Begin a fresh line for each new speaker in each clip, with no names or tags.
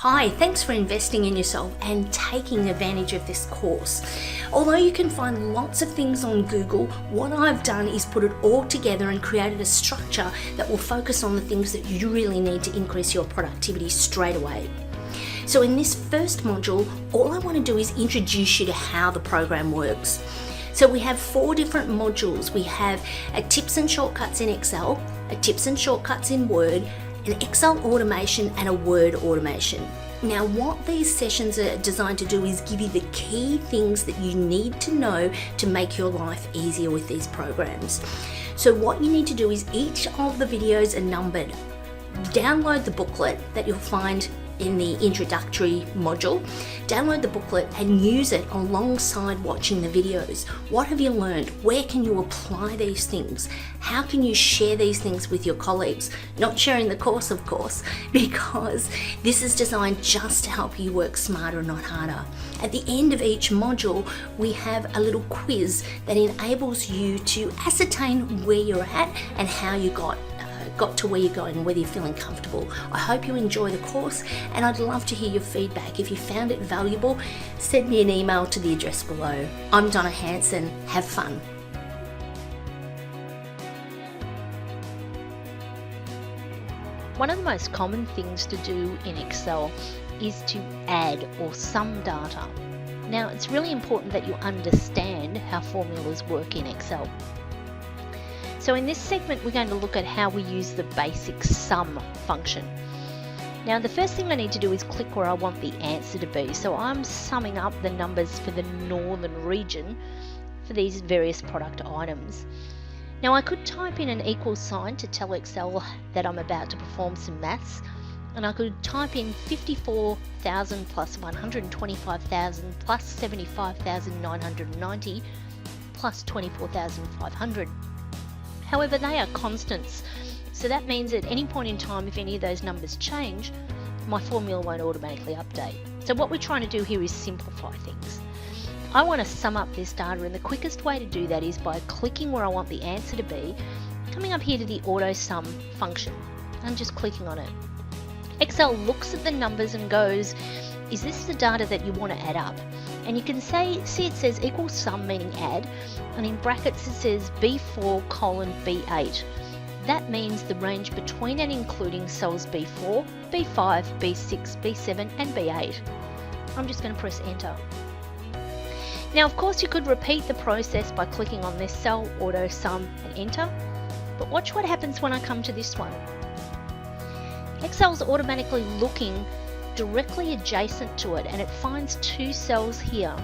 Hi, thanks for investing in yourself and taking advantage of this course. Although you can find lots of things on Google, what I've done is put it all together and created a structure that will focus on the things that you really need to increase your productivity straight away. So in this first module, all I want to do is introduce you to how the program works. So we have 4 different modules. We have a tips and shortcuts in Excel, a tips and shortcuts in Word, an Excel automation and a Word automation. Now what these sessions are designed to do is give you the key things that you need to know to make your life easier with these programs. So what you need to do is each of the videos are numbered. Download the booklet that you'll find in the introductory module. Download the booklet and use it alongside watching the videos. What have you learned? Where can you apply these things? How can you share these things with your colleagues? Not sharing the course, of course, because this is designed just to help you work smarter, not harder. At the end of each module, we have a little quiz that enables you to ascertain where you're at and how you got to where you're going, whether you're feeling comfortable. I hope you enjoy the course and I'd love to hear your feedback. If you found it valuable, send me an email to the address below. I'm Donna Hanson. Have fun.
One of the most common things to do in Excel is to add or sum data. Now, it's really important that you understand how formulas work in Excel. So in this segment, we're going to look at how we use the basic sum function. Now, the first thing I need to do is click where I want the answer to be. So I'm summing up the numbers for the northern region for these various product items. Now, I could type in an equal sign to tell Excel that I'm about to perform some maths, and I could type in 54,000 plus 125,000 plus 75,990 plus 24,500. However, they are constants, so that means at any point in time, if any of those numbers change, my formula won't automatically update. So what we're trying to do here is simplify things. I want to sum up this data, and the quickest way to do that is by clicking where I want the answer to be, coming up here to the auto sum function, and just clicking on it. Excel looks at the numbers and goes, is this the data that you want to add up? And you can see it says equal sum, meaning add, and in brackets it says B4 colon B8. That means the range between and including cells B4, B5, B6, B7 and B8. I'm just going to press enter. Now of course you could repeat the process by clicking on this cell, auto sum and enter, but watch what happens when I come to this one. Excel's automatically looking directly adjacent to it and it finds 2 cells here.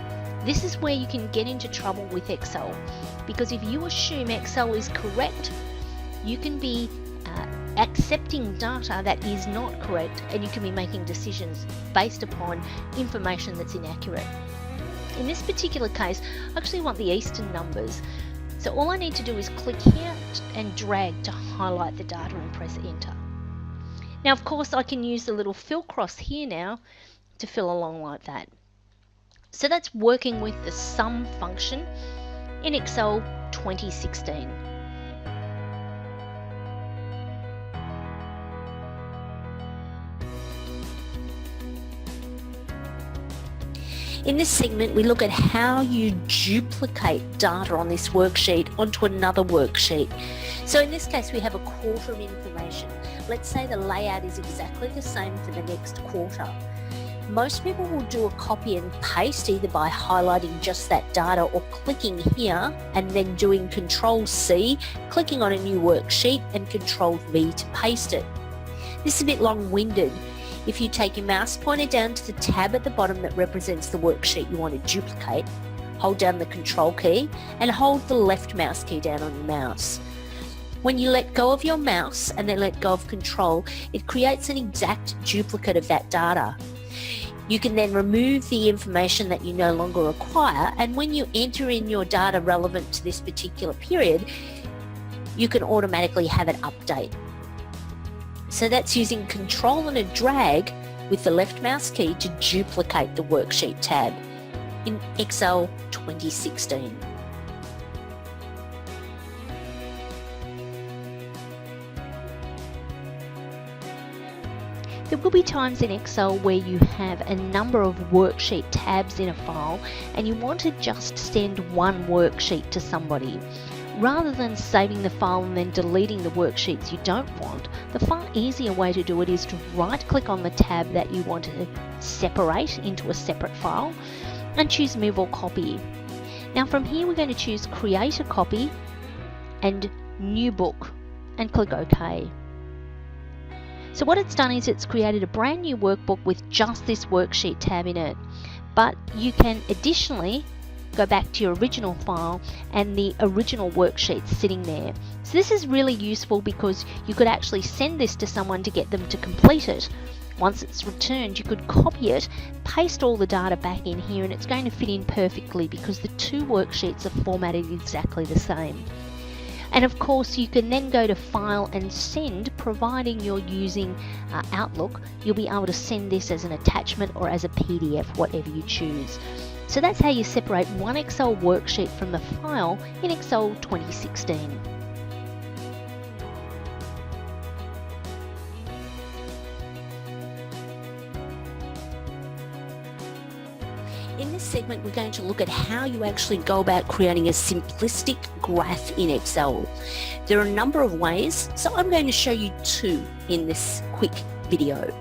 This is where you can get into trouble with Excel, because if you assume Excel is correct, you can be accepting data that is not correct, and you can be making decisions based upon information that's inaccurate. In this particular case, I actually want the Eastern numbers, so all I need to do is click here and drag to highlight the data and press enter. Now of course I can use the little fill cross here now to fill along like that. So that's working with the sum function in Excel 2016.
In this segment, we look at how you duplicate data on this worksheet onto another worksheet. So in this case, we have a quarter of information. Let's say the layout is exactly the same for the next quarter. Most people will do a copy and paste either by highlighting just that data or clicking here and then doing Control-C, clicking on a new worksheet and Control-V to paste it. This is a bit long-winded. If you take your mouse pointer down to the tab at the bottom that represents the worksheet you want to duplicate, hold down the Control key and hold the left mouse key down on your mouse. When you let go of your mouse and then let go of Control, it creates an exact duplicate of that data. You can then remove the information that you no longer require, and when you enter in your data relevant to this particular period, you can automatically have it update. So that's using Control and a drag with the left mouse key to duplicate the worksheet tab in Excel 2016.
There will be times in Excel where you have a number of worksheet tabs in a file and you want to just send one worksheet to somebody. Rather than saving the file and then deleting the worksheets you don't want, the far easier way to do it is to right-click on the tab that you want to separate into a separate file and choose Move or Copy. Now from here we're going to choose Create a Copy and New Book and click OK. So what it's done is it's created a brand new workbook with just this worksheet tab in it. But you can additionally go back to your original file and the original worksheet sitting there. So this is really useful because you could actually send this to someone to get them to complete it. Once it's returned, you could copy it, paste all the data back in here, and it's going to fit in perfectly because the two worksheets are formatted exactly the same. And of course you can then go to File and Send, providing you're using Outlook. You'll be able to send this as an attachment or as a PDF, whatever you choose. So that's how you separate one Excel worksheet from the file in Excel 2016.
In this segment, we're going to look at how you actually go about creating a simplistic graph in Excel. There are a number of ways, so I'm going to show you two in this quick video.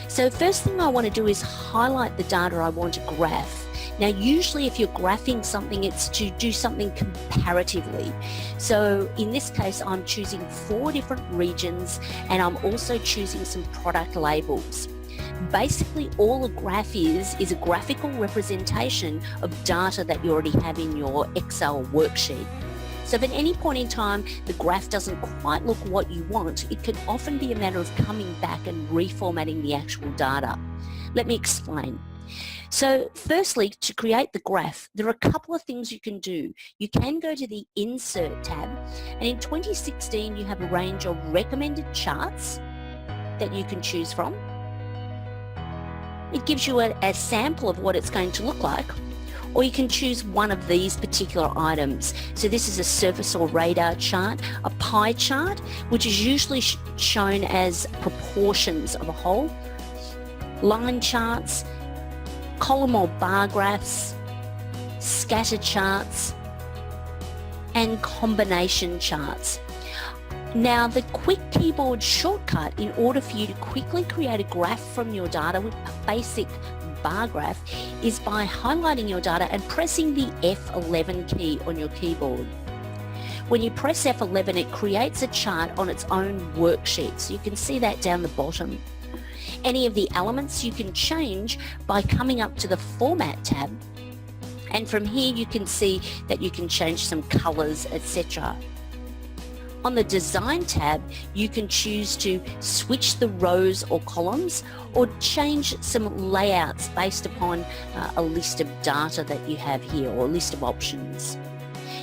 So first thing I want to do is highlight the data I want to graph. Now usually if you're graphing something, it's to do something comparatively. So in this case I'm choosing 4 different regions and I'm also choosing some product labels. Basically all a graph is a graphical representation of data that you already have in your Excel worksheet. So if at any point in time the graph doesn't quite look what you want, it can often be a matter of coming back and reformatting the actual data. Let me explain. So firstly, to create the graph, there are a couple of things you can do. You can go to the Insert tab, and in 2016 you have a range of recommended charts that you can choose from. It gives you a sample of what it's going to look like, or you can choose one of these particular items. So this is a surface or radar chart, a pie chart, which is usually shown as proportions of a whole, line charts, column or bar graphs, scatter charts, and combination charts. Now the quick keyboard shortcut in order for you to quickly create a graph from your data with a basic bar graph is by highlighting your data and pressing the F11 key on your keyboard. When you press F11, it creates a chart on its own worksheet, so you can see that down the bottom. Any of the elements you can change by coming up to the Format tab, and from here you can see that you can change some colors, etc. On the Design tab, you can choose to switch the rows or columns or change some layouts based upon a list of data that you have here, or a list of options.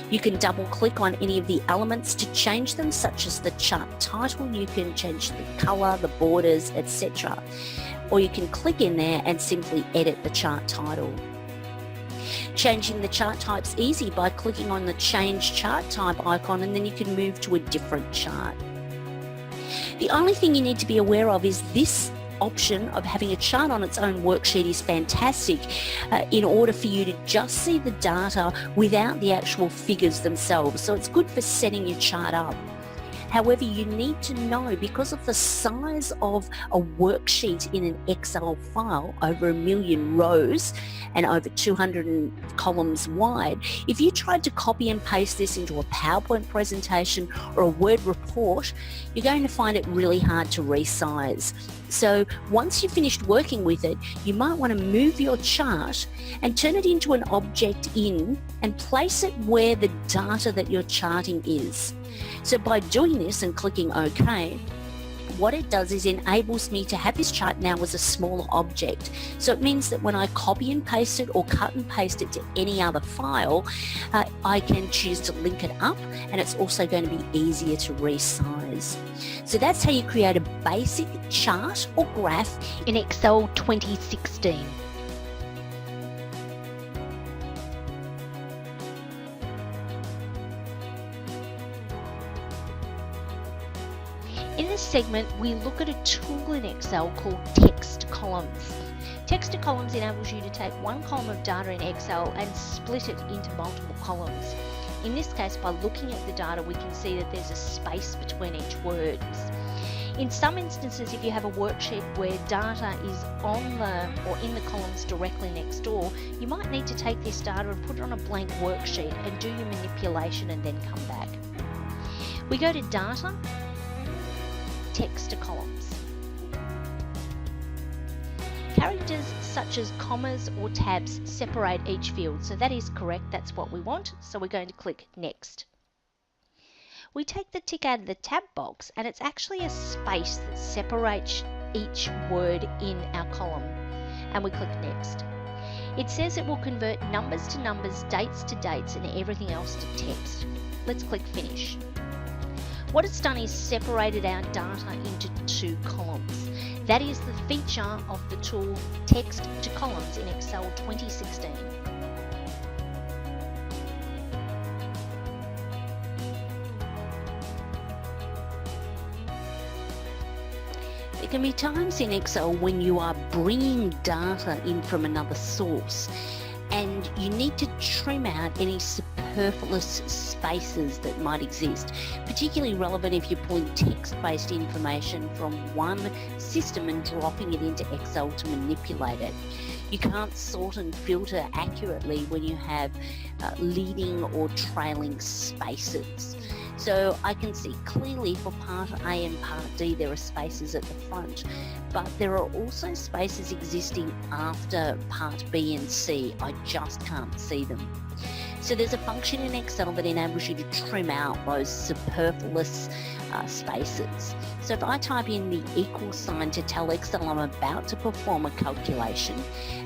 You can double click on any of the elements to change them, such as the chart title. You can change the color, the borders, etc. Or you can click in there and simply edit the chart title. Changing the chart type's easy by clicking on the Change Chart Type icon, and then you can move to a different chart. The only thing you need to be aware of is this option of having a chart on its own worksheet is fantastic in order for you to just see the data without the actual figures themselves. So it's good for setting your chart up. However, you need to know, because of the size of a worksheet in an Excel file, over 1 million rows and over 200 columns wide, if you tried to copy and paste this into a PowerPoint presentation or a Word report, you're going to find it really hard to resize. So once you've finished working with it, you might want to move your chart and turn it into an object in and place it where the data that you're charting is. So by doing this and clicking OK, what it does is enables me to have this chart now as a smaller object. So it means that when I copy and paste it or cut and paste it to any other file, I can choose to link it up, and it's also going to be easier to resize. So that's how you create a basic chart or graph
in Excel 2016. In the segment, we look at a tool in Excel called text columns. Text to columns enables you to take one column of data in Excel and split it into multiple columns. In this case, by looking at the data, we can see that there's a space between each word. In some instances, if you have a worksheet where data is on the or in the columns directly next door, you might need to take this data and put it on a blank worksheet and do your manipulation and then come back. We go to Data, Text to Columns. Characters such as commas or tabs separate each field, so that is correct, that's what we want, so we're going to click Next. We take the tick out of the tab box and it's actually a space that separates each word in our column, and we click Next. It says it will convert numbers to numbers, dates to dates, and everything else to text. Let's click Finish. What it's done is separated our data into two columns. That is the feature of the tool Text to Columns in Excel 2016.
There can be times in Excel when you are bringing data in from another source and you need to trim out any superfluous spaces that might exist, particularly relevant if you're pulling text-based information from one system and dropping it into Excel to manipulate it. You can't sort and filter accurately when you have leading or trailing spaces. So I can see clearly for part A and part D there are spaces at the front, but there are also spaces existing after part B and C. I just can't see them. So there's a function in Excel that enables you to trim out those superfluous spaces. So if I type in the equal sign to tell Excel I'm about to perform a calculation,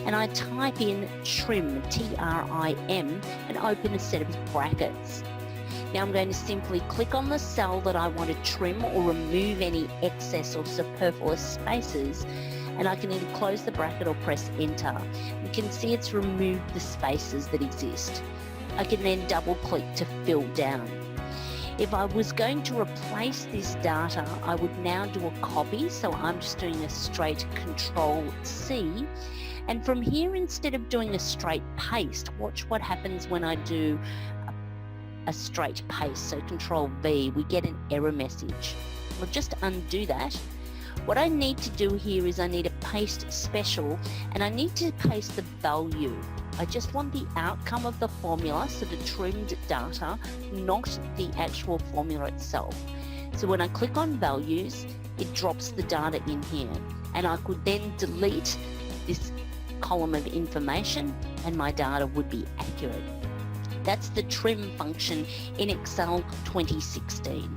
and I type in trim, T-R-I-M, and open a set of brackets. Now I'm going to simply click on the cell that I want to trim or remove any excess or superfluous spaces, and I can either close the bracket or press enter. You can see it's removed the spaces that exist. I can then double click to fill down. If I was going to replace this data, I would now do a copy, so I'm just doing a straight Control C. And from here, instead of doing a straight paste, watch what happens when I do a straight paste, so Control V, we get an error message. We'll just undo that. What I need to do here is I need a paste special, and I need to paste the value. I just want the outcome of the formula, so the trimmed data, not the actual formula itself. So when I click on values, it drops the data in here, and I could then delete this column of information and my data would be accurate. That's the trim function in Excel 2016.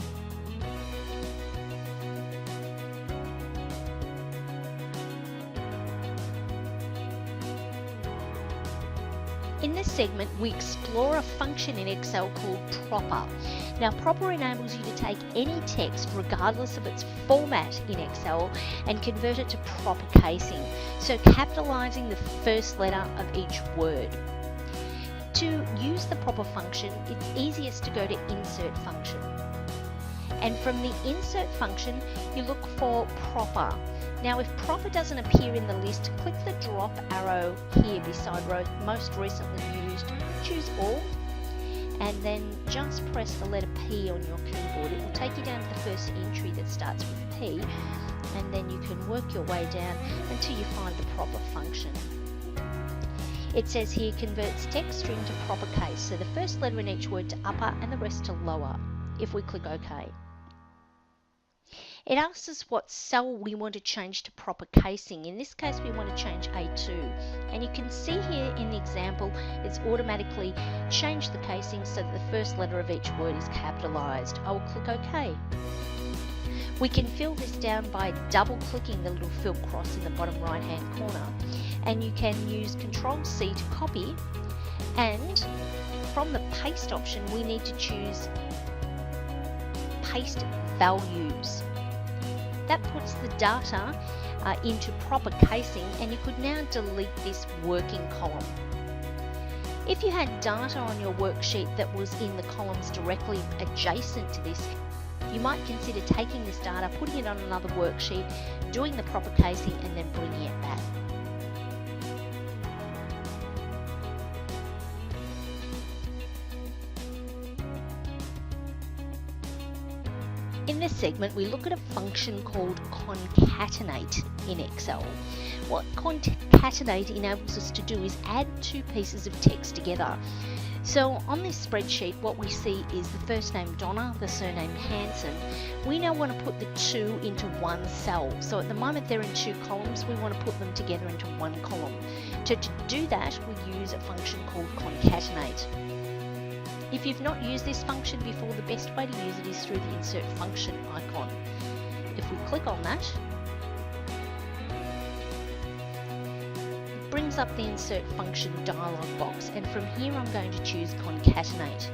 In this segment, we explore a function in Excel called proper. Now, proper enables you to take any text, regardless of its format in Excel, and convert it to proper casing, so capitalizing the first letter of each word. To use the proper function, it's easiest to go to Insert function. And from the Insert function, you look for proper. Now, if proper doesn't appear in the list, click the drop arrow here beside row most recently used, choose all, and then just press the letter P on your keyboard. It will take you down to the first entry that starts with P, and then you can work your way down until you find the proper function. It says here converts text string to proper case, so the first letter in each word to upper and the rest to lower. If we click OK. It asks us what cell we want to change to proper casing. In this case, we want to change A2. And you can see here in the example, it's automatically changed the casing so that the first letter of each word is capitalized. I will click OK. We can fill this down by double clicking the little fill cross in the bottom right hand corner. And you can use Control C to copy, and from the paste option we need to choose paste values. That puts the data into proper casing, and you could now delete this working column. If you had data on your worksheet that was in the columns directly adjacent to this, You might consider taking this data, putting it on another worksheet, doing the proper casing, and then bringing it back. In this segment, we look at a function called concatenate in Excel. What concatenate enables us to do is add two pieces of text together. So on this spreadsheet, what we see is the first name Donna, the surname Hanson. We now want to put the two into one cell. So at the moment they're in two columns, we want to put them together into one column. To do that, we use a function called concatenate. If you've not used this function before, the best way to use it is through the insert function icon. If we click on that, it brings up the insert function dialog box, and from here I'm going to choose concatenate.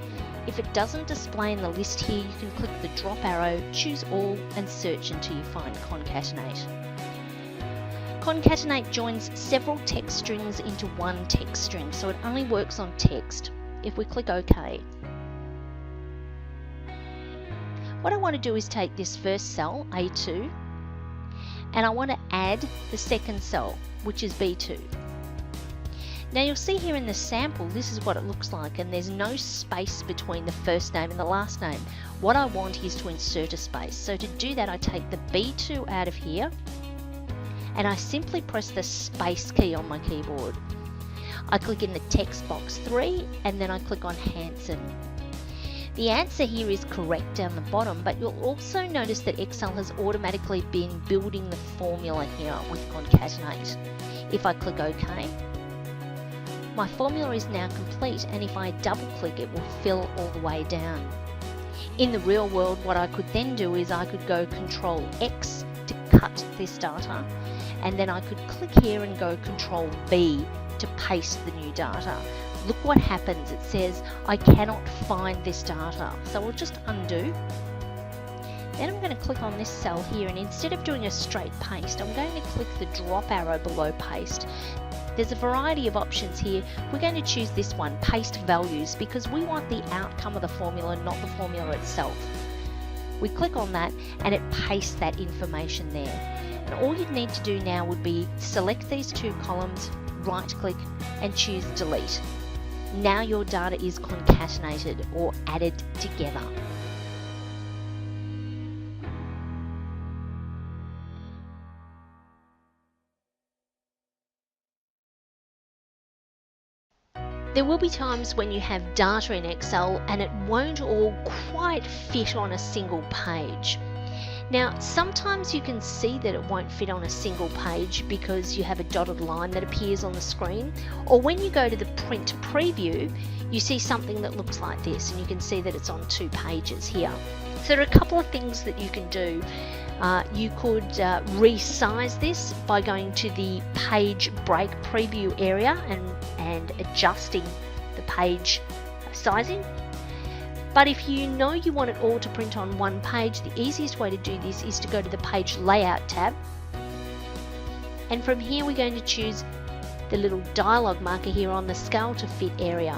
If it doesn't display in the list here, you can click the drop arrow, choose all, and search until you find concatenate. Concatenate joins several text strings into one text string, so it only works on text. If we click OK, what I want to do is take this first cell, A2, and I want to add the second cell, which is B2. Now you'll see here in the sample, this is what it looks like, and there's no space between the first name and the last name. What I want is to insert a space. So to do that, I take the B2 out of here, and I simply press the space key on my keyboard. I click in the text box 3, and then I click on Hanson. The answer here is correct down the bottom, but you'll also notice that Excel has automatically been building the formula here with concatenate. If I click OK, my formula is now complete, and if I double click, it will fill all the way down. In the real world, what I could then do is I could go Control X to cut this data, and then I could click here and go Control V to paste the new data. Look what happens. It says I cannot find this data. So we'll just undo. Then I'm going to click on this cell here, and instead of doing a straight paste, I'm going to click the drop arrow below paste. There's a variety of options here. We're going to choose this one, paste values, because we want the outcome of the formula, not the formula itself. We click on that and it pastes that information there. And all you'd need to do now would be select these two columns, right click and choose delete. Now your data is concatenated or added together. There will be times when you have data in Excel and it won't all quite fit on a single page. Now, sometimes you can see that it won't fit on a single page because you have a dotted line that appears on the screen, or when you go to the print preview, you see something that looks like this, and you can see that it's on 2 pages here. So there are a couple of things that you can do. You could resize this by going to the page break preview area and adjusting the page sizing. But if you know you want it all to print on one page, the easiest way to do this is to go to the page layout tab, and from here we're going to choose the little dialog marker here on the scale to fit area.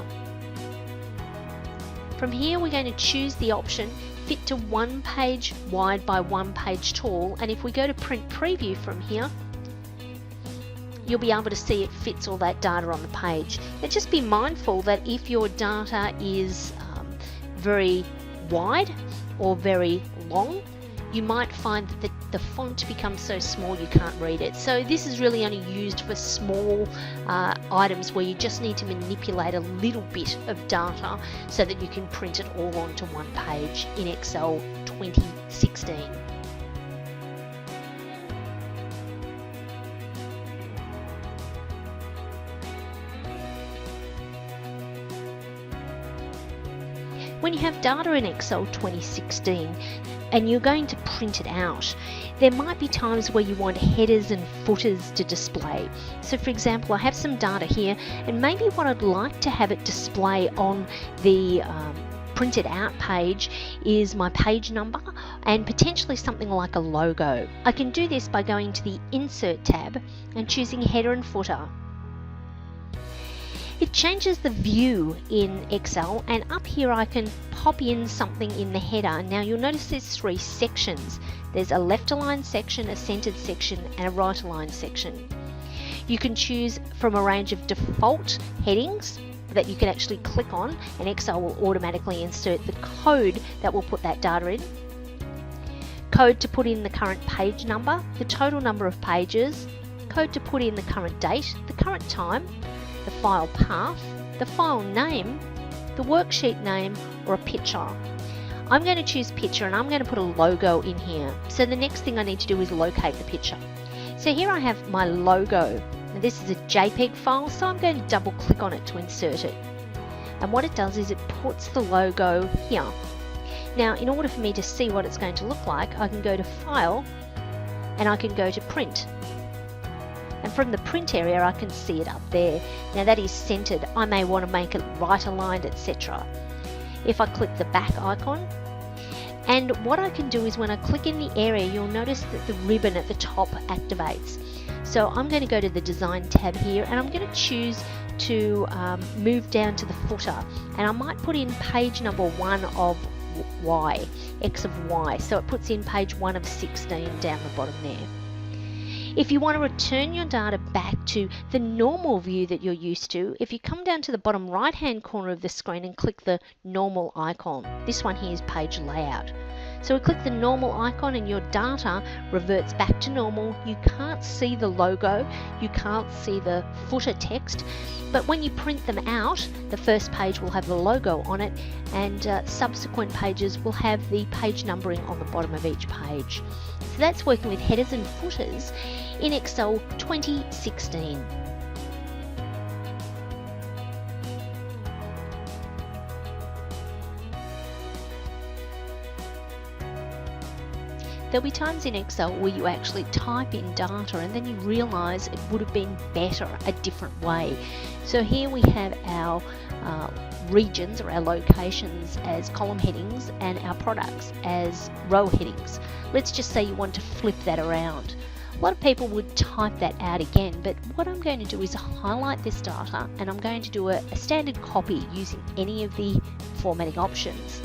From here we're going to choose the option fit to 1 page wide by 1 page tall, and if we go to print preview from here, you'll be able to see it fits all that data on the page. Now just be mindful that if your data is very wide or very long, you might find that the font becomes so small you can't read it. So this is really only used for small items where you just need to manipulate a little bit of data so that you can print it all onto one page in Excel 2016. When you have data in Excel 2016 and you're going to print it out, there might be times where you want headers and footers to display. So for example, I have some data here, and maybe what I'd like to have it display on the printed out page is my page number and potentially something like a logo. I can do this by going to the Insert tab and choosing Header and Footer. It changes the view in Excel, and up here I can pop in something in the header. Now you'll notice there's 3 sections. There's a left aligned section, a centered section, and a right aligned section. You can choose from a range of default headings that you can actually click on, and Excel will automatically insert the code that will put that data in. Code to put in the current page number, the total number of pages, code to put in the current date, the current time, the file path, the file name, the worksheet name, or a picture. I'm going to choose picture, and I'm going to put a logo in here. So the next thing I need to do is locate the picture. So here I have my logo. Now this is a JPEG file, so I'm going to double click on it to insert it. And what it does is it puts the logo here. Now in order for me to see what it's going to look like, I can go to File and I can go to Print. And from the print area I can see it up there. Now that is centered. I may want to make it right aligned, etc. If I click the back icon, and what I can do is when I click in the area, you'll notice that the ribbon at the top activates. So I'm going to go to the Design tab here, and I'm going to choose to move down to the footer, and I might put in page number 1 of Y, X of Y, so it puts in page 1 of 16 down the bottom there. If you want to return your data back to the normal view that you're used to, if you come down to the bottom right hand corner of the screen and click the normal icon, this one here is page layout. So we click the normal icon and your data reverts back to normal. You can't see the logo, you can't see the footer text, but when you print them out, the first page will have the logo on it, and subsequent pages will have the page numbering on the bottom of each page. So that's working with headers and footers in Excel 2016. There'll be times in Excel where you actually type in data and then you realise it would have been better a different way. So here we have our regions or our locations as column headings and our products as row headings. Let's just say you want to flip that around. A lot of people would type that out again, but what I'm going to do is highlight this data and I'm going to do a standard copy using any of the formatting options,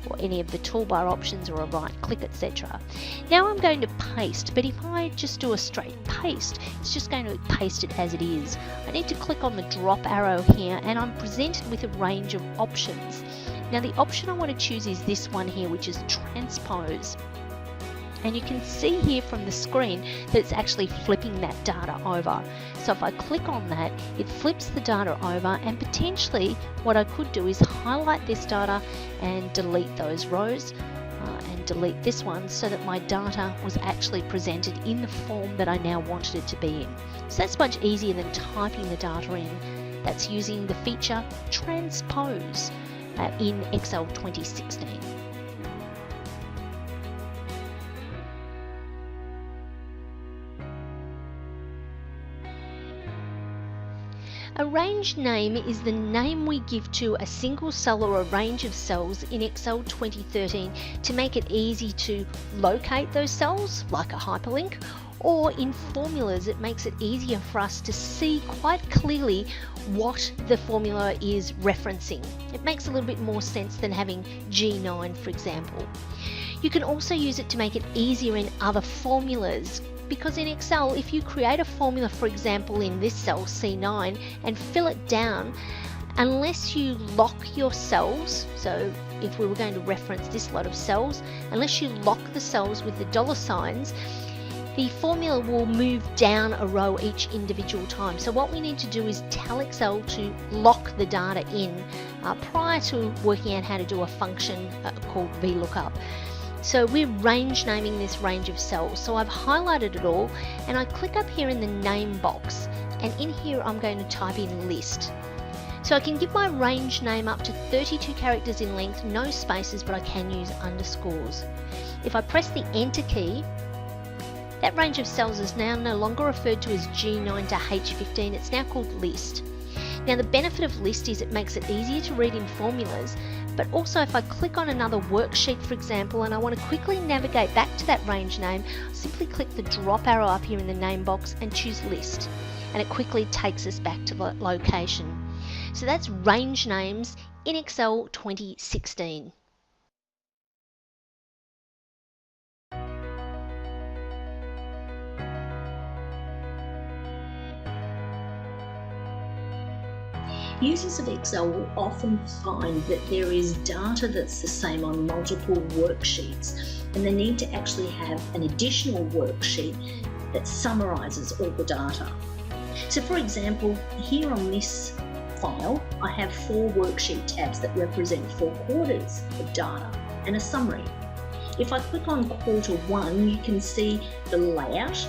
or any of the toolbar options, or a right click, etc. Now I'm going to paste, but if I just do a straight paste, it's just going to paste it as it is. I need to click on the drop arrow here and I'm presented with a range of options. Now the option I want to choose is this one here, which is transpose. And you can see here from the screen that it's actually flipping that data over. So if I click on that, it flips the data over, and potentially what I could do is highlight this data and delete those rows and delete this one, so that my data was actually presented in the form that I now wanted it to be in. So that's much easier than typing the data in. That's using the feature transpose in Excel 2016. A range name is the name we give to a single cell or a range of cells in Excel 2013 to make it easy to locate those cells, like a hyperlink, or in formulas it makes it easier for us to see quite clearly what the formula is referencing. It makes a little bit more sense than having G9, for example. You can also use it to make it easier in other formulas, because in Excel, if you create a formula, for example in this cell C9, and fill it down, unless you lock your cells, so if we were going to reference this lot of cells, unless you lock the cells with the dollar signs, the formula will move down a row each individual time. So what we need to do is tell Excel to lock the data in prior to working out how to do a function called VLOOKUP. So we're range naming this range of cells. So I've highlighted it all and I click up here in the name box, and in here I'm going to type in list. So I can give my range name up to 32 characters in length, no spaces, but I can use underscores. If I press the enter key, that range of cells is now no longer referred to as G9 to H15, it's now called list. Now the benefit of list is it makes it easier to read in formulas, but also if I click on another worksheet, for example, and I want to quickly navigate back to that range name, I simply click the drop arrow up here in the name box and choose list, and it quickly takes us back to the location. So that's range names in Excel 2016.
Users of Excel will often find that there is data that's the same on multiple worksheets, and they need to actually have an additional worksheet that summarises all the data. So for example, here on this file, I have 4 worksheet tabs that represent 4 quarters of data and a summary. If I click on quarter 1, you can see the layout.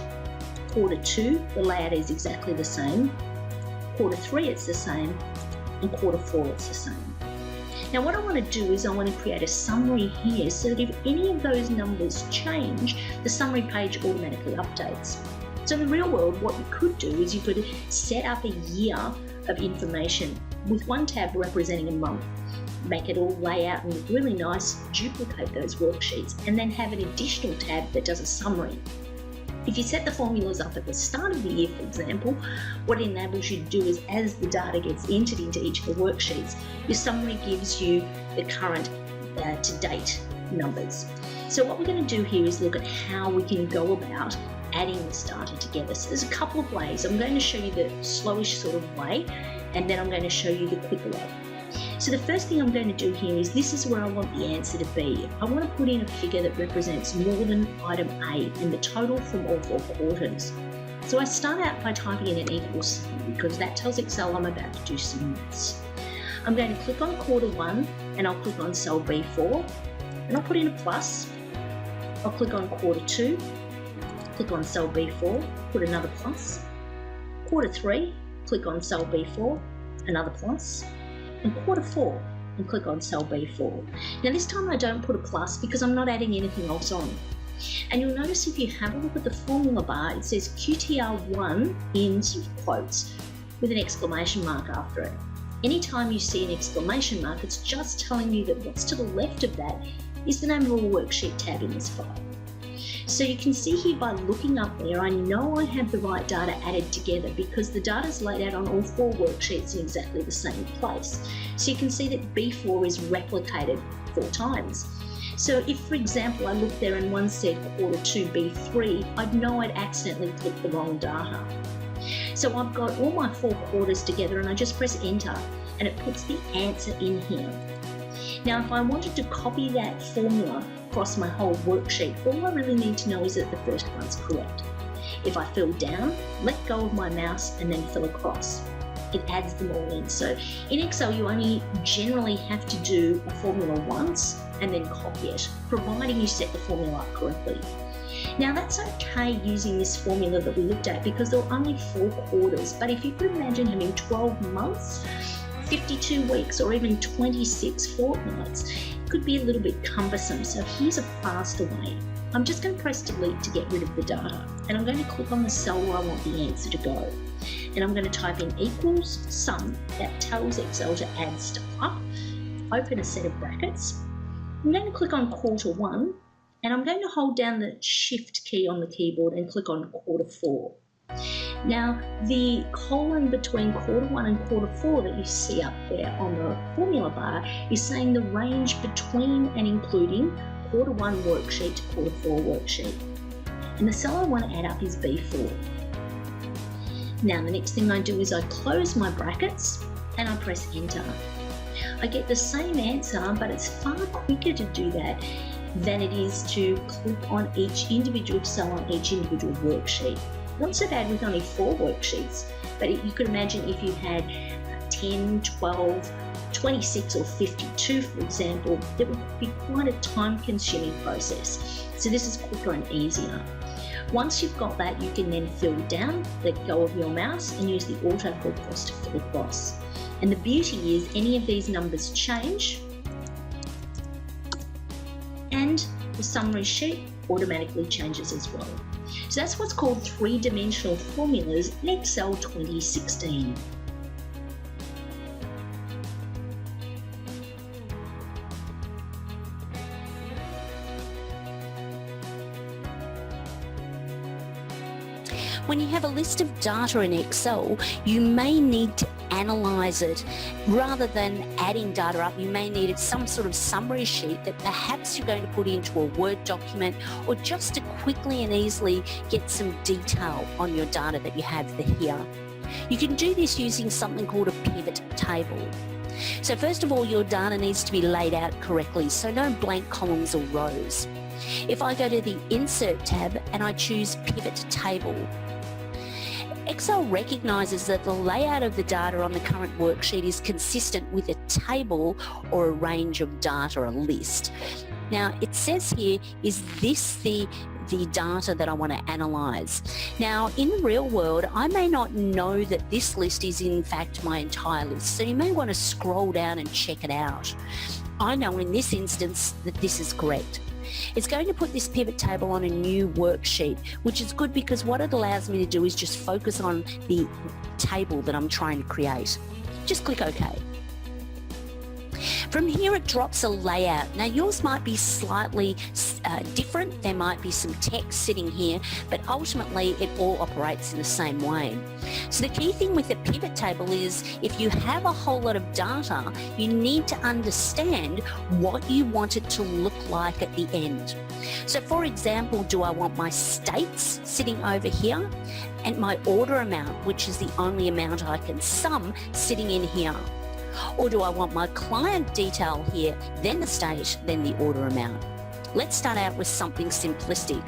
Quarter 2, the layout is exactly the same. Quarter 3, it's the same. And quarter 4, it's the same. Now what I want to do is I want to create a summary here so that if any of those numbers change, the summary page automatically updates. So in the real world, what you could do is you could set up a year of information with one tab representing a month, make it all lay out and look really nice, duplicate those worksheets, and then have an additional tab that does a summary. If you set the formulas up at the start of the year, for example, what it enables you to do is as the data gets entered into each of the worksheets, your summary gives you the current to-date numbers. So what we're going to do here is look at how we can go about adding this data together. So there's a couple of ways. I'm going to show you the slowish sort of way, and then I'm going to show you the quicker way. So the first thing I'm going to do here is this is where I want the answer to be. I want to put in a figure that represents more than item A and the total from all 4 quarters. So I start out by typing in an equals sign because that tells Excel I'm about to do some maths. I'm going to click on quarter 1 and I'll click on cell B4 and I'll put in a plus. I'll click on quarter 2, click on cell B4, put another plus. Quarter 3, click on cell B4, another plus. And quarter 4, and click on cell B4. Now this time I don't put a plus because I'm not adding anything else on. And you'll notice if you have a look at the formula bar, it says QTR1 in sort of quotes with an exclamation mark after it. Anytime you see an exclamation mark, it's just telling you that what's to the left of that is the name of a worksheet tab in this file. So you can see here by looking up there, I know I have the right data added together because the data is laid out on all 4 worksheets in exactly the same place. So you can see that B4 is replicated 4 times. So if, for example, I looked there and one said quarter 2 B3, I'd know I'd accidentally clicked the wrong data. So I've got all my 4 quarters together and I just press enter and it puts the answer in here. Now if I wanted to copy that formula across my whole worksheet, all I really need to know is that the first one's correct. If I fill down, let go of my mouse and then fill across, it adds them all in. So in Excel you only generally have to do a formula once and then copy it, providing you set the formula up correctly. Now that's okay using this formula that we looked at because there were only 4 quarters, but if you could imagine having 12 months, 52 weeks or even 26 fortnights, it could be a little bit cumbersome. So here's a faster way. I'm just going to press delete to get rid of the data and I'm going to click on the cell where I want the answer to go. And I'm going to type in equals sum. That tells Excel to add stuff up. Open a set of brackets. I'm going to click on quarter 1 and I'm going to hold down the shift key on the keyboard and click on quarter 4. Now the colon between quarter 1 and quarter 4 that you see up there on the formula bar is saying the range between and including quarter 1 worksheet to quarter 4 worksheet. And the cell I want to add up is B4. Now the next thing I do is I close my brackets and I press enter. I get the same answer, but it's far quicker to do that than it is to click on each individual cell on each individual worksheet. Not so bad with only 4 worksheets, but you could imagine if you had 10, 12, 26 or 52, for example, it would be quite a time-consuming process. So this is quicker and easier. Once you've got that, you can then fill down, let go of your mouse and use the auto fill across to fill across. And the beauty is any of these numbers change and the summary sheet automatically changes as well. So that's what's called 3-dimensional formulas in Excel 2016.
When you have a list of data in Excel, you may need to analyze it. Rather than adding data up, you may need some sort of summary sheet that perhaps you're going to put into a Word document, or just to quickly and easily get some detail on your data that you have here. You can do this using something called a pivot table. So first of all, your data needs to be laid out correctly, so no blank columns or rows. If I go to the Insert tab and I choose Pivot Table, Excel recognises that the layout of the data on the current worksheet is consistent with a table or a range of data, a list. Now it says here, is this the data that I want to analyse? Now in the real world, I may not know that this list is in fact my entire list, so you may want to scroll down and check it out. I know in this instance that this is correct. It's going to put this pivot table on a new worksheet, which is good because what it allows me to do is just focus on the table that I'm trying to create. Just click OK. From here it drops a layout. Now yours might be slightly different, there might be some text sitting here, but ultimately it all operates in the same way. So the key thing with the pivot table is if you have a whole lot of data, you need to understand what you want it to look like at the end. So for example, do I want my states sitting over here and my order amount, which is the only amount I can sum, sitting in here? Or do I want my client detail here, then the state, then the order amount? Let's start out with something simplistic.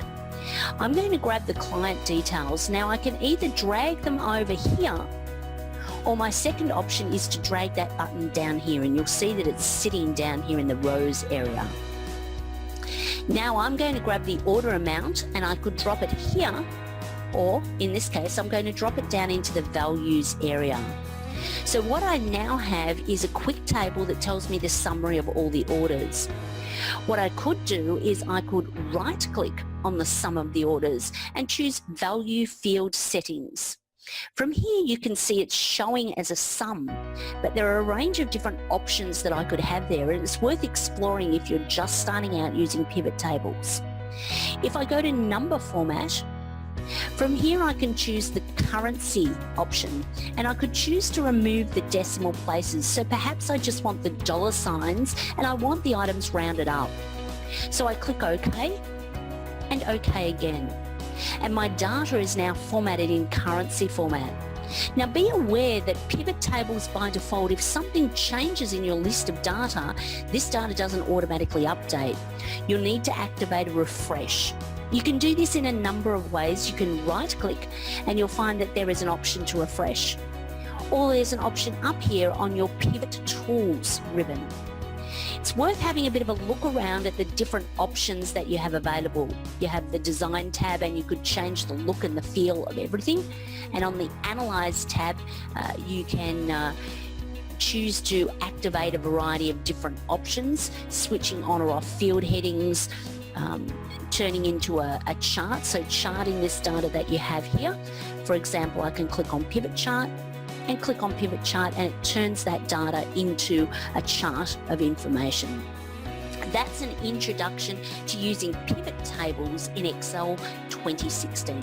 I'm going to grab the client details. Now I can either drag them over here, or my second option is to drag that button down here, and you'll see that it's sitting down here in the rows area. Now I'm going to grab the order amount and I could drop it here, or in this case I'm going to drop it down into the values area. So what I now have is a quick table that tells me the summary of all the orders. What I could do is I could right click on the sum of the orders and choose value field settings. From here you can see it's showing as a sum, but there are a range of different options that I could have there, and it's worth exploring if you're just starting out using pivot tables. If I go to number format, from here I can choose the currency option, and I could choose to remove the decimal places. So perhaps I just want the dollar signs and I want the items rounded up. So I click OK and OK again. And my data is now formatted in currency format. Now be aware that pivot tables by default, if something changes in your list of data, this data doesn't automatically update. You'll need to activate a refresh. You can do this in a number of ways. You can right click and you'll find that there is an option to refresh. Or there's an option up here on your pivot tools ribbon. It's worth having a bit of a look around at the different options that you have available. You have the design tab and you could change the look and the feel of everything. And on the analyze tab, you can choose to activate a variety of different options, switching on or off field headings, turning into a chart, so charting this data that you have here. For example, I can click on pivot chart and click on pivot chart, and it turns that data into a chart of information. That's an introduction to using pivot tables in Excel 2016.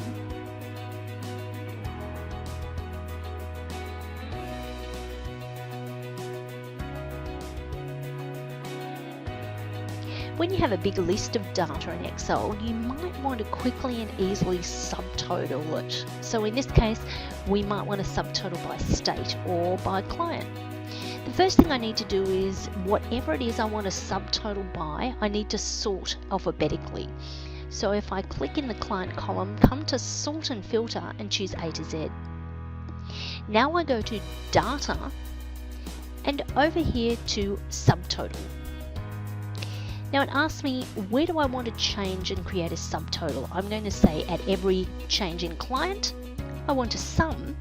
When you have a big list of data in Excel, you might want to quickly and easily subtotal it. So in this case, we might want to subtotal by state or by client. The first thing I need to do is whatever it is I want to subtotal by, I need to sort alphabetically. So if I click in the client column, come to sort and filter and choose A to Z. Now I go to data and over here to subtotal. Now it asks me, where do I want to change and create a subtotal? I'm going to say at every change in client, I want to sum,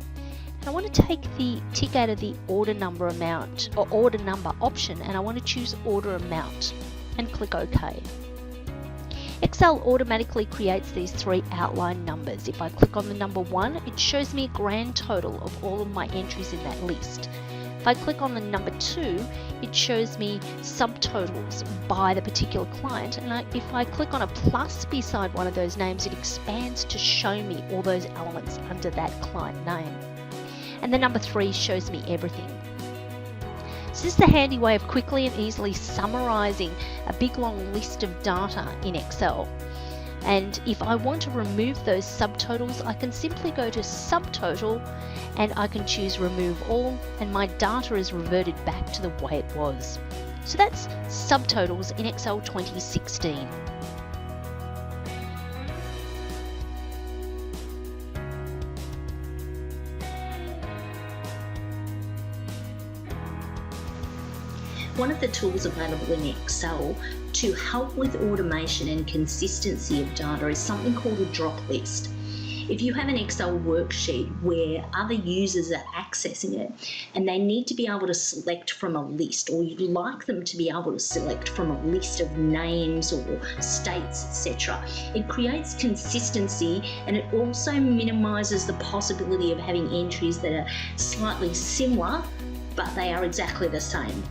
and I want to take the tick out of the order number amount or order number option, and I want to choose order amount and click OK. Excel automatically creates these three outline numbers. If I click on the number 1, it shows me a grand total of all of my entries in that list. If I click on the number 2, it shows me subtotals by the particular client, and if I click on a plus beside one of those names, it expands to show me all those elements under that client name. And the number 3 shows me everything. So this is a handy way of quickly and easily summarizing a big long list of data in Excel. And if I want to remove those subtotals, I can simply go to subtotal and I can choose remove all, and my data is reverted back to the way it was. So that's subtotals in Excel 2016.
One of the tools available in Excel to help with automation and consistency of data is something called a drop list. If you have an Excel worksheet where other users are accessing it and they need to be able to select from a list, or you'd like them to be able to select from a list of names or states, etc., it creates consistency, and it also minimises the possibility of having entries that are slightly similar but they are exactly the same.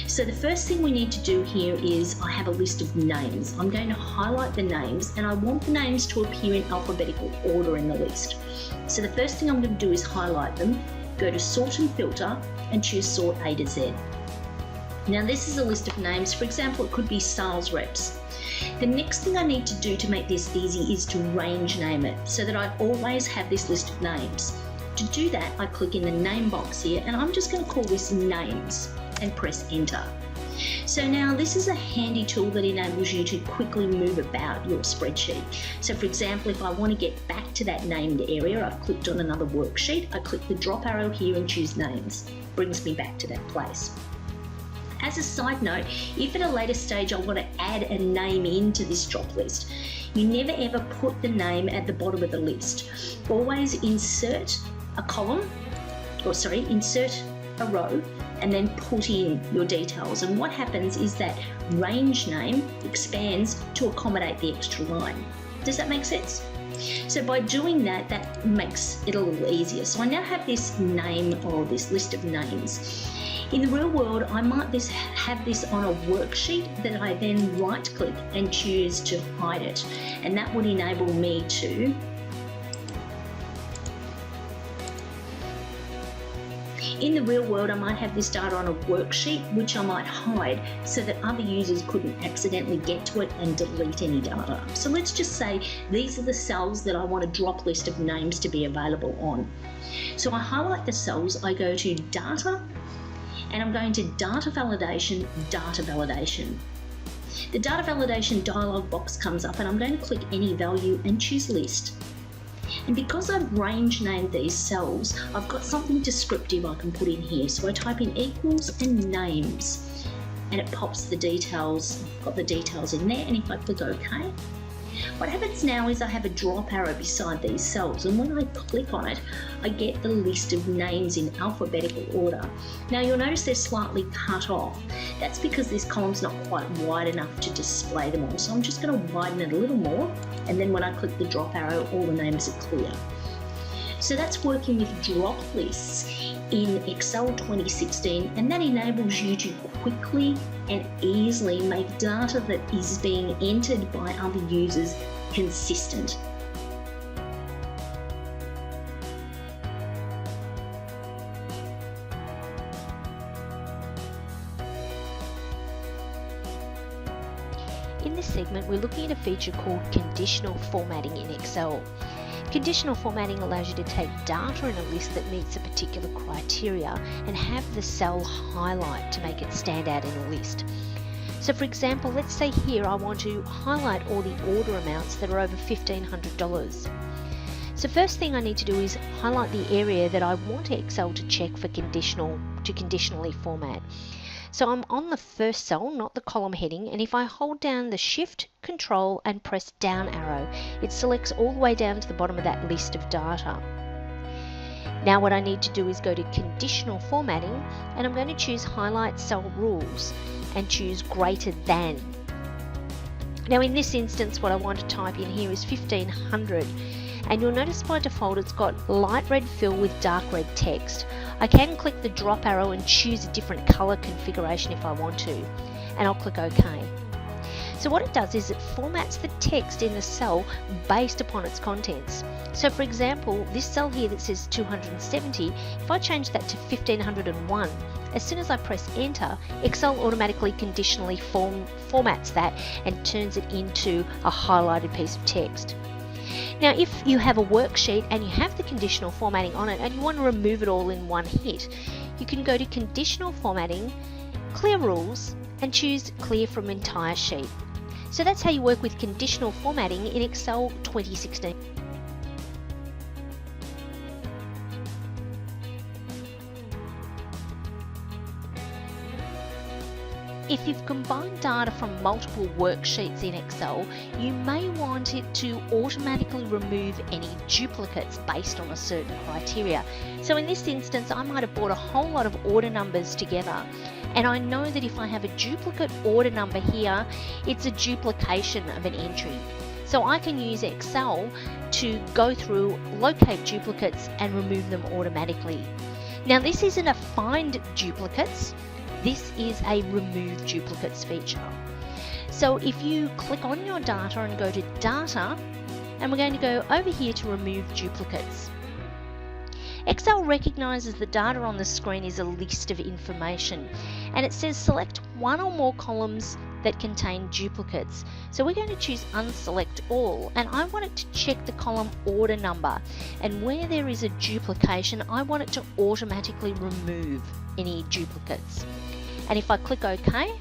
So the first thing we need to do here is I have a list of names. I'm going to highlight the names, and I want the names to appear in alphabetical order in the list. So the first thing I'm going to do is highlight them, go to sort and filter, and choose sort A to Z. Now this is a list of names. For example, it could be sales reps. The next thing I need to do to make this easy is to range name it so that I always have this list of names. To do that, I click in the name box here, and I'm just going to call this names and press enter. So now this is a handy tool that enables you to quickly move about your spreadsheet. So for example, if I want to get back to that named area, I've clicked on another worksheet, I click the drop arrow here and choose names. Brings me back to that place. As a side note, if at a later stage I want to add a name into this drop list, you never ever put the name at the bottom of the list. Always insert a column, insert a row, and then put in your details. And what happens is that range name expands to accommodate the extra line. Does that make sense? So by doing that, that makes it a little easier. So I now have this name, or this list of names. In the real world, I might have this on a worksheet that I then right click and choose to hide it. And that would enable me to in the real world, I might have this data on a worksheet, which I might hide so that other users couldn't accidentally get to it and delete any data. So let's just say these are the cells that I want a drop list of names to be available on. So I highlight the cells, I go to data, and I'm going to data validation, data validation. The data validation dialog box comes up, and I'm going to click any value and choose list. And because I've range named these cells, I've got something descriptive I can put in here. So I type in equals and names, and it pops the details. I've got the details in there, and if I click OK, what happens now is I have a drop arrow beside these cells, and when I click on it, I get the list of names in alphabetical order. Now you'll notice they're slightly cut off. That's because this column's not quite wide enough to display them all. So I'm just going to widen it a little more, and then when I click the drop arrow, all the names are clear. So that's working with drop lists in Excel 2016, and that enables you to quickly and easily make data that is being entered by other users consistent.
In this segment, we're looking at a feature called conditional formatting in Excel. Conditional formatting allows you to take data in a list that meets a particular criteria and have the cell highlight to make it stand out in a list. So for example, let's say here I want to highlight all the order amounts that are over $1,500. So first thing I need to do is highlight the area that I want Excel to check for conditionally format. So I'm on the first cell, not the column heading, and if I hold down the Shift, Control and press down arrow, it selects all the way down to the bottom of that list of data. Now what I need to do is go to conditional formatting, and I'm going to choose highlight cell rules and choose greater than. Now in this instance, what I want to type in here is 1500. And you'll notice by default it's got light red fill with dark red text. I can click the drop arrow and choose a different color configuration if I want to, and I'll click OK. So what it does is it formats the text in the cell based upon its contents. So for example, this cell here that says 270, if I change that to 1501, as soon as I press enter, Excel automatically conditionally formats that and turns it into a highlighted piece of text. Now if you have a worksheet and you have the conditional formatting on it and you want to remove it all in one hit, you can go to conditional formatting, clear rules, and choose clear from entire sheet. So that's how you work with conditional formatting in Excel 2016. If you've combined data from multiple worksheets in Excel, you may want it to automatically remove any duplicates based on a certain criteria. So in this instance, I might have brought a whole lot of order numbers together, and I know that if I have a duplicate order number here, it's a duplication of an entry. So I can use Excel to go through, locate duplicates and remove them automatically. Now this isn't a find duplicates, this is a remove duplicates feature. So if you click on your data and go to data, and we're going to go over here to remove duplicates. Excel recognizes the data on the screen is a list of information, and it says select one or more columns that contain duplicates. So we're going to choose unselect all, and I want it to check the column order number, and where there is a duplication I want it to automatically remove any duplicates. And if I click OK,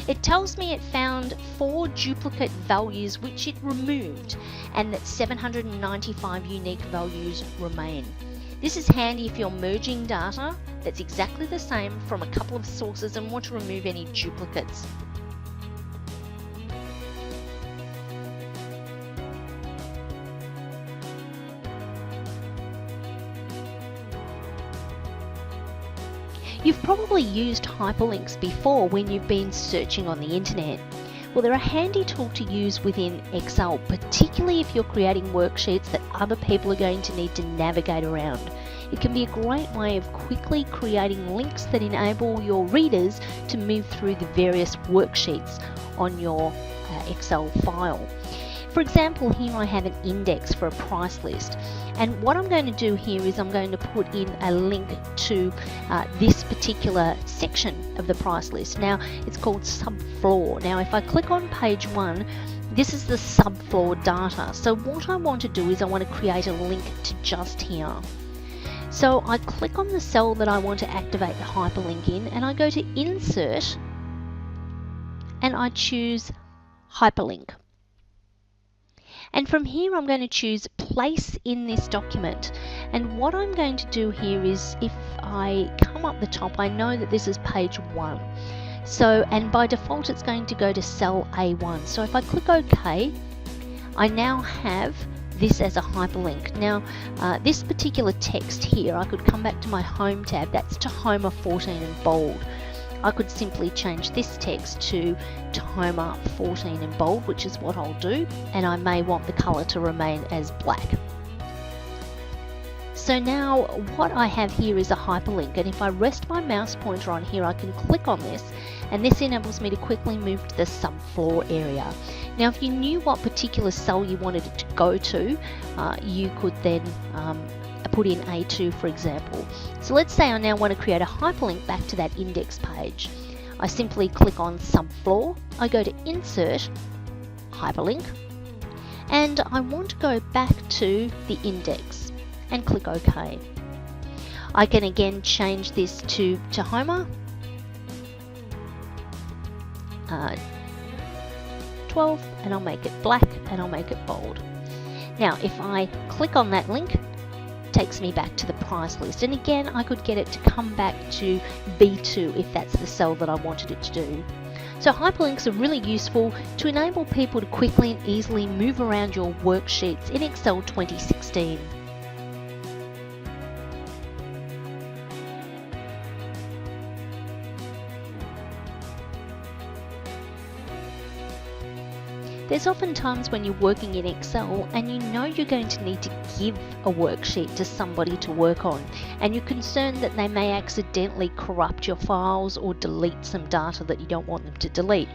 it tells me it found 4 duplicate values which it removed, and that 795 unique values remain. This is handy if you're merging data that's exactly the same from a couple of sources and want to remove any duplicates. You've probably used hyperlinks before when you've been searching on the internet. Well, they're a handy tool to use within Excel, particularly if you're creating worksheets that other people are going to need to navigate around. It can be a great way of quickly creating links that enable your readers to move through the various worksheets on your Excel file. For example, here I have an index for a price list, and what I'm going to do here is I'm going to put in a link to this particular section of the price list. Now it's called subfloor. Now if I click on page 1, this is the subfloor data. So what I want to do is I want to create a link to just here. So I click on the cell that I want to activate the hyperlink in, and I go to insert and I choose hyperlink. And from here I'm going to choose place in this document, and what I'm going to do here is if I come up the top, I know that this is page 1, so and by default it's going to go to cell A1. So if I click OK, I now have this as a hyperlink. Now this particular text here, I could come back to my home tab, that's to Homer 14 in bold. I could simply change this text to Homer 14 in bold, which is what I'll do, and I may want the color to remain as black. So now what I have here is a hyperlink, and if I rest my mouse pointer on here I can click on this, and this enables me to quickly move to the subfloor area. Now if you knew what particular cell you wanted it to go to, you could then put in A2 for example. So let's say I now want to create a hyperlink back to that index page. I simply click on subfloor, I go to insert, hyperlink, and I want to go back to the index and click OK. I can again change this to Homer 12, and I'll make it black and I'll make it bold. Now if I click on that link, takes me back to the price list, and again I could get it to come back to B2 if that's the cell that I wanted it to do. So hyperlinks are really useful to enable people to quickly and easily move around your worksheets in Excel 2016. There's often times when you're working in Excel and you know you're going to need to give a worksheet to somebody to work on, and you're concerned that they may accidentally corrupt your files or delete some data that you don't want them to delete.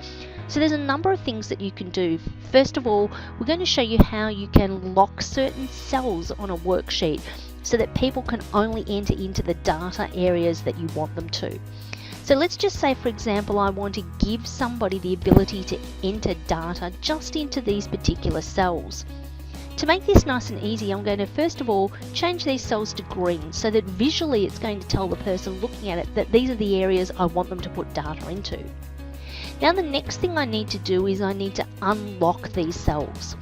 So there's a number of things that you can do. First of all, we're going to show you how you can lock certain cells on a worksheet so that people can only enter into the data areas that you want them to. So let's just say, for example, I want to give somebody the ability to enter data just into these particular cells. To make this nice and easy, I'm going to first of all change these cells to green so that visually it's going to tell the person looking at it that these are the areas I want them to put data into. Now the next thing I need to do is I need to unlock these cells.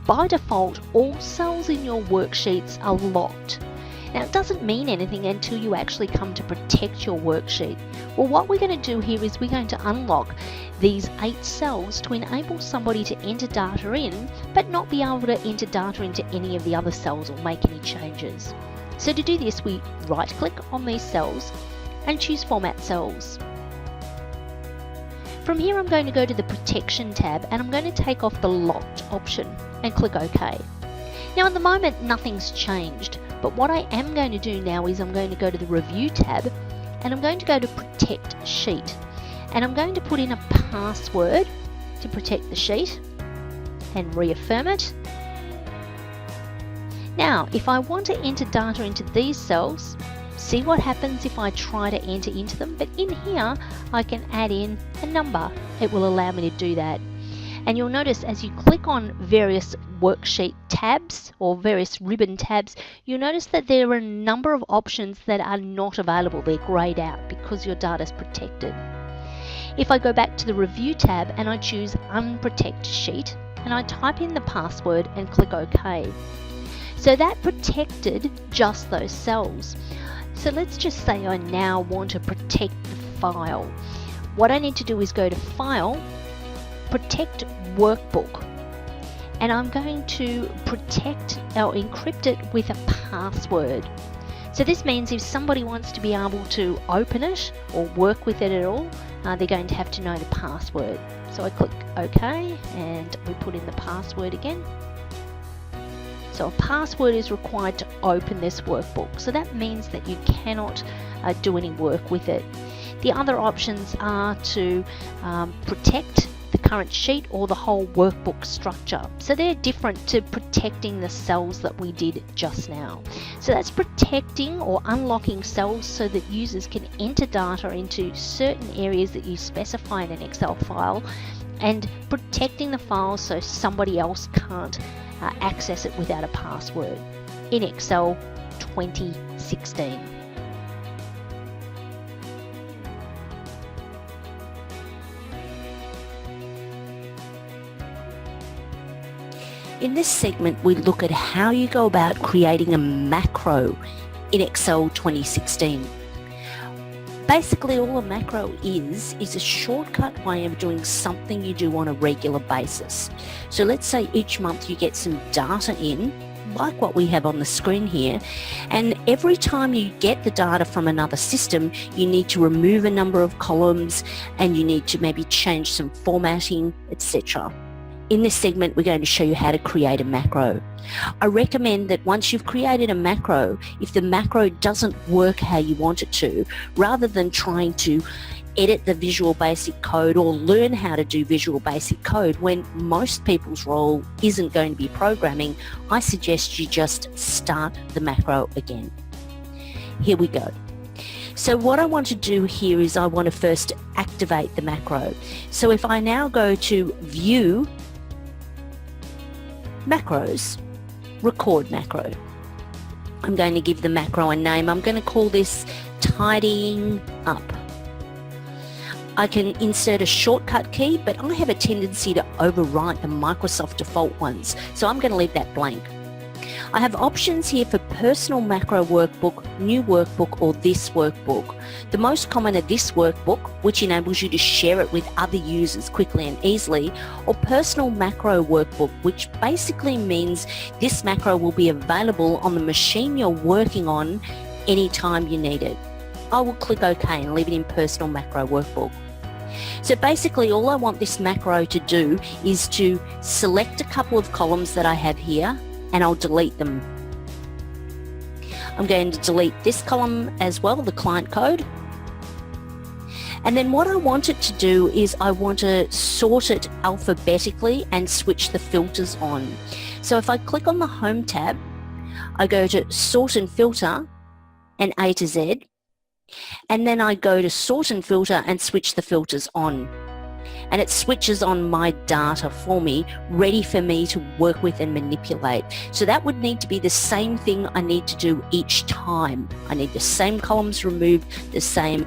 By default, all cells in your worksheets are locked. Now it doesn't mean anything until you actually come to protect your worksheet. Well, what we're going to do here is we're going to unlock these 8 cells to enable somebody to enter data in, but not be able to enter data into any of the other cells or make any changes. So to do this, we right click on these cells and choose Format Cells. From here I'm going to go to the Protection tab and I'm going to take off the Locked option and click OK. Now at the moment nothing's changed, but what I am going to do now is I'm going to go to the Review tab and I'm going to go to Protect Sheet, and I'm going to put in a password to protect the sheet and reaffirm it. Now if I want to enter data into these cells, see what happens if I try to enter into them, but in here I can add in a number. It will allow me to do that. And you'll notice as you click on various worksheet tabs or various ribbon tabs, you'll notice that there are a number of options that are not available. They're greyed out because your data is protected. If I go back to the Review tab and I choose Unprotect Sheet and I type in the password and click OK. So that protected just those cells. So let's just say I now want to protect the file. What I need to do is go to File, Protect Workbook, and I'm going to protect or encrypt it with a password. So this means if somebody wants to be able to open it or work with it at all, they're going to have to know the password. So I click OK and we put in the password again. So a password is required to open this workbook. So that means that you cannot do any work with it. The other options are to protect the current sheet or the whole workbook structure. So they're different to protecting the cells that we did just now. So that's protecting or unlocking cells so that users can enter data into certain areas that you specify in an Excel file, and protecting the file so somebody else can't access it without a password in Excel 2016.
In this segment, we look at how you go about creating a macro in Excel 2016. Basically, all a macro is a shortcut way of doing something you do on a regular basis. So let's say each month you get some data in, like what we have on the screen here, and every time you get the data from another system, you need to remove a number of columns and you need to maybe change some formatting, etc. In this segment, we're going to show you how to create a macro. I recommend that once you've created a macro, if the macro doesn't work how you want it to, rather than trying to edit the Visual Basic code or learn how to do Visual Basic code when most people's role isn't going to be programming, I suggest you just start the macro again. Here we go. So what I want to do here is I want to first activate the macro. So if I now go to View, Macros, Record Macro. I'm going to give the macro a name. I'm going to call this Tidying Up. I can insert a shortcut key, but I have a tendency to overwrite the Microsoft default ones, so I'm going to leave that blank. I have options here for Personal Macro Workbook, New Workbook, or This Workbook. The most common are This Workbook, which enables you to share it with other users quickly and easily, or Personal Macro Workbook, which basically means this macro will be available on the machine you're working on anytime you need it. I will click OK and leave it in Personal Macro Workbook. So basically all I want this macro to do is to select a couple of columns that I have here, and I'll delete them. I'm going to delete this column as well, the client code. And then what I want it to do is I want to sort it alphabetically and switch the filters on. So if I click on the Home tab, I go to Sort and Filter and A to Z, and then I go to Sort and Filter and switch the filters on. And it switches on my data for me, ready for me to work with and manipulate. So that would need to be the same thing I need to do each time. I need the same columns removed, the same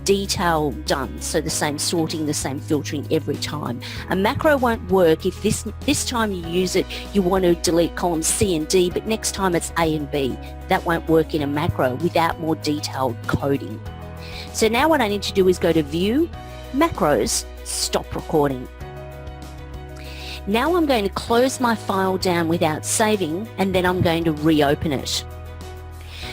detail done, so the same sorting, the same filtering every time. A macro won't work if this time you use it, you want to delete columns C and D, but next time it's A and B. That won't work in a macro without more detailed coding. So now what I need to do is go to View, Macros, Stop Recording. Now I'm going to close my file down without saving, and then I'm going to reopen it.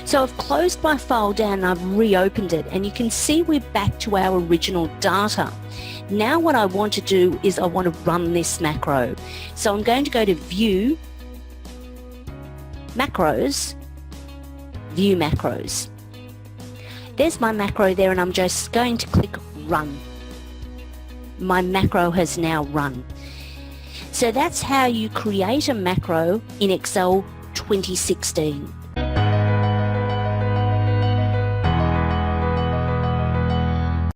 So I've closed my file down and I've reopened it, and you can see we're back to our original data. Now what I want to do is I want to run this macro. So I'm going to go to View, Macros, View Macros. There's my macro there, and I'm just going to click Run. My macro has now run. So that's how you create a macro in Excel 2016.